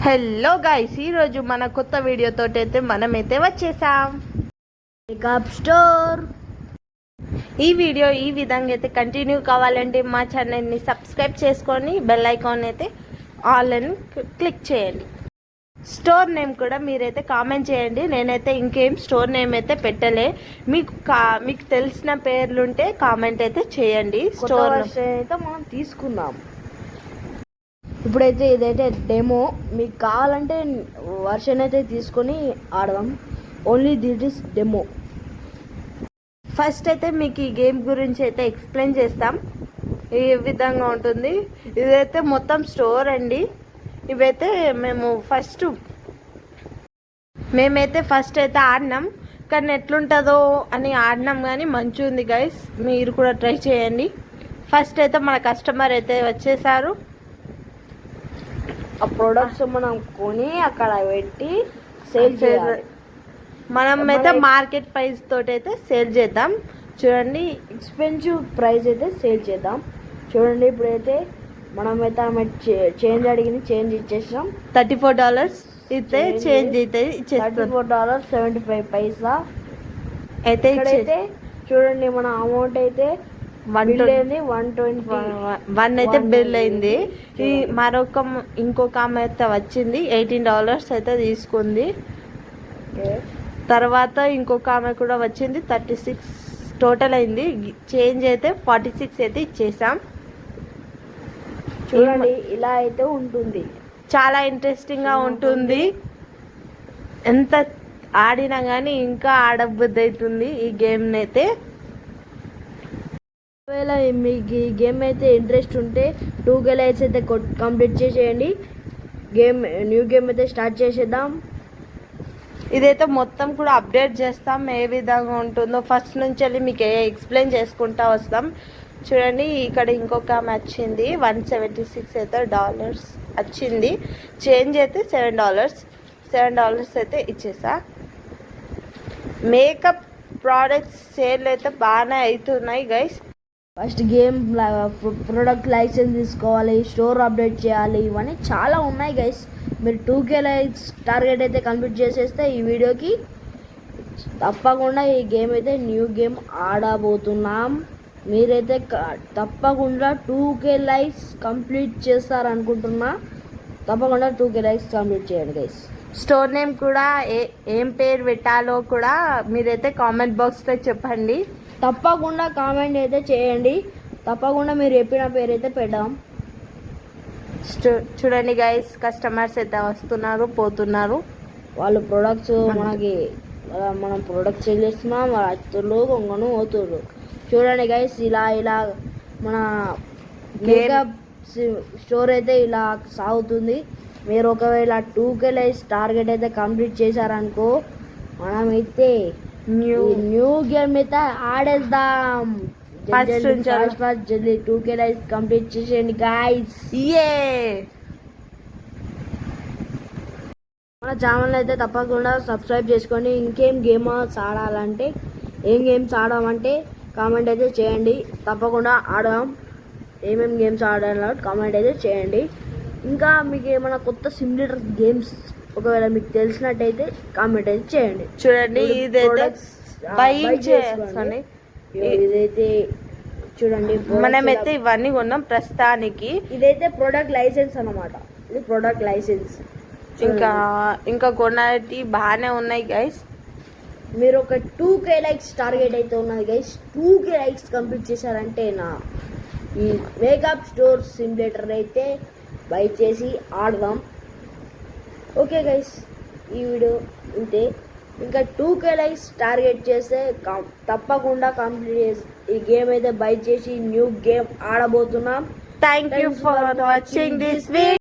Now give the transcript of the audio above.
Hello guys, ఈరోజు మన కొత్త వీడియోతో అయితే మనమైతే వచ్చేసాం మేకప్ స్టోర్. ఈ వీడియో ఈ విధంగా అయితే కంటిన్యూ కావాలంటే మా ఛానల్ని సబ్స్క్రైబ్ చేసుకొని బెల్ ఐకాన్ అయితే ఆల్ అని క్లిక్ చేయండి. స్టోర్ నేమ్ కూడా మీరైతే కామెంట్ చేయండి. నేనైతే ఇంకేం స్టోర్ నేమ్ అయితే పెట్టలే. మీకు తెలిసిన పేర్లుంటే కామెంట్ అయితే చేయండి. స్టోర్ అయితే మనం తీసుకుందాం. ఇప్పుడైతే ఇదైతే డెమో. మీకు కావాలంటే వర్షన్ అయితే తీసుకొని ఆడదాం. Only that is demo. First అయితే మీకు ఈ గేమ్ గురించి అయితే ఎక్స్ప్లెయిన్ చేస్తాం. ఈ విధంగా ఉంటుంది. ఇదైతే మొత్తం స్టోర్ అండి. ఇవైతే మేమైతే ఫస్ట్ అయితే ఆడినాం, కానీ ఎట్లుంటుందో అని ఆడినాం, కానీ మంచిగా ఉంది గైస్. మీరు కూడా ట్రై చేయండి. ఫస్ట్ అయితే మన కస్టమర్ అయితే వచ్చేసారు. ఆ ప్రొడక్ట్స్ మనం కొని అక్కడ పెట్టి సేల్ చేయాలి. మనం అయితే మార్కెట్ ప్రైస్ తోటి అయితే సేల్ చేద్దాం. చూడండి, ఎక్స్పెన్సివ్ ప్రైస్ అయితే సేల్ చేద్దాం. చూడండి, ఇప్పుడైతే మనమైతే ఆమె చేంజ్ అడిగింది, చేంజ్ ఇచ్చేసాం. $34 అయితే చేంజ్ అయితే ఇచ్చేస్తాం. $34.75 అయితే చూడండి, మన అమౌంట్ అయితే 120 అయితే బిల్ అయింది. ఈ ఇంకొక ఆమె అయితే వచ్చింది, $18 అయితే తీసుకుంది. తర్వాత ఇంకొక ఆమె కూడా వచ్చింది, 36 టోటల్ అయింది. చేంజ్ అయితే 46 అయితే ఇచ్చేసాం. చూడండి, ఇలా అయితే ఉంటుంది. చాలా ఇంట్రెస్టింగ్ గా ఉంటుంది. ఎంత ఆడినా కానీ ఇంకా ఆడబుద్ధి అవుతుంది ఈ గేమ్ అయితే. ఒకవేళ మీకు ఈ గేమ్ అయితే ఇంట్రెస్ట్ ఉంటే 2K లైక్స్ అయితే కంప్లీట్ చేసేయండి. న్యూ గేమ్ అయితే స్టార్ట్ చేసేద్దాం. ఇదైతే మొత్తం కూడా అప్డేట్ చేస్తాం. ఏ విధంగా ఉంటుందో ఫస్ట్ నుంచి వెళ్ళి మీకు ఎక్స్ప్లెయిన్ చేసుకుంటా వస్తాం. చూడండి, ఇక్కడ ఇంకొక ఆమె వచ్చింది, $176 అయితే డాలర్స్ వచ్చింది. చేంజ్ అయితే $7 అయితే ఇచ్చేసా. మేకప్ ప్రోడక్ట్స్ సేల్ అయితే బాగానే అవుతున్నాయి guys. First game product licence తీసుకోవాలి, స్టోర్ అప్డేట్ చేయాలి, ఇవన్నీ చాలా ఉన్నాయి గైస్. మీరు 2K లైక్స్ టార్గెట్ అయితే కంప్లీట్ చేసేస్తే ఈ వీడియోకి తప్పకుండా ఈ గేమ్ అయితే న్యూ గేమ్ ఆడబోతున్నాం. మీరైతే తప్పకుండా 2K లైక్స్ కంప్లీట్ చేస్తారనుకుంటున్నా. తప్పకుండా 2K లైక్స్ కంప్లీట్ చేయండి గైస్. స్టోర్ నేమ్ కూడా ఏం పేరు పెట్టాలో కూడా మీరైతే కామెంట్ బాక్స్లో చెప్పండి. తప్పకుండా కామెంట్ అయితే చేయండి. తప్పకుండా మీరు చెప్పిన పేరు అయితే పెడదాం. చూడండి గైస్, కస్టమర్స్ అయితే వస్తున్నారు, పోతున్నారు. వాళ్ళు ప్రొడక్ట్స్ మనం ప్రొడక్ట్స్ సేల్ చేస్తున్నాం, వాళ్ళు అత్తులు కొంగను పోతున్నారు. చూడండి గైస్, ఇలా మన మేకప్ స్టోర్ అయితే ఇలా సాగుతుంది. మీరు ఒకవేళ 2K లైక్స్ టార్గెట్ అయితే కంప్లీట్ చేశారనుకో, మనమైతే న్యూ గేమ్ అయితే ఆడేద్దాం. ఫస్ట్ జల్దీ 2K లైక్స్ కంప్లీట్ చేసేయండి గైస్. మన ఛానల్ అయితే తప్పకుండా సబ్స్క్రైబ్ చేసుకోండి. ఇంకేం గేమ్స్ ఆడాలంటే, ఏం గేమ్స్ ఆడమంటే కామెంట్ అయితే చేయండి. తప్పకుండా ఆడదాం. ఏమేమి గేమ్స్ ఆడాలో కామెంట్ అయితే చేయండి. ఇంకా మీకు ఏమైనా కొత్త సిమ్యులేటర్ గేమ్స్ ఒకవేళ మీకు తెలిసినట్టయితే కామెంట్ అయితే చేయండి. చూడండి, ఇదైతే చూడండి, మనమైతే ఇవన్నీ కొన్నాం ప్రస్తుతానికి. ఇదైతే ప్రొడక్ట్ లైసెన్స్ అన్నమాట. ఇది ప్రొడక్ట్ లైసెన్స్. ఇంకా కొన్నటి బాగానే ఉన్నాయి గైస్. మీరు ఒక 2K లైక్స్ టార్గెట్ అయితే ఉన్నది గైస్. 2K లైక్స్ కంప్లీట్ చేశారంటే ఈ మేకప్ స్టోర్ సిమ్యులేటర్ అయితే బై చేసి ఆడదాం. ఓకే గైస్, ఈ వీడియో ఇంతే. ఇంకా 2K లైక్స్ టార్గెట్ చేస్తే తప్పకుండా కంప్లీట్ ఈ గేమ్ అయితే బై చేసి న్యూ గేమ్ ఆడబోతున్నాం. Thank you for watching this video.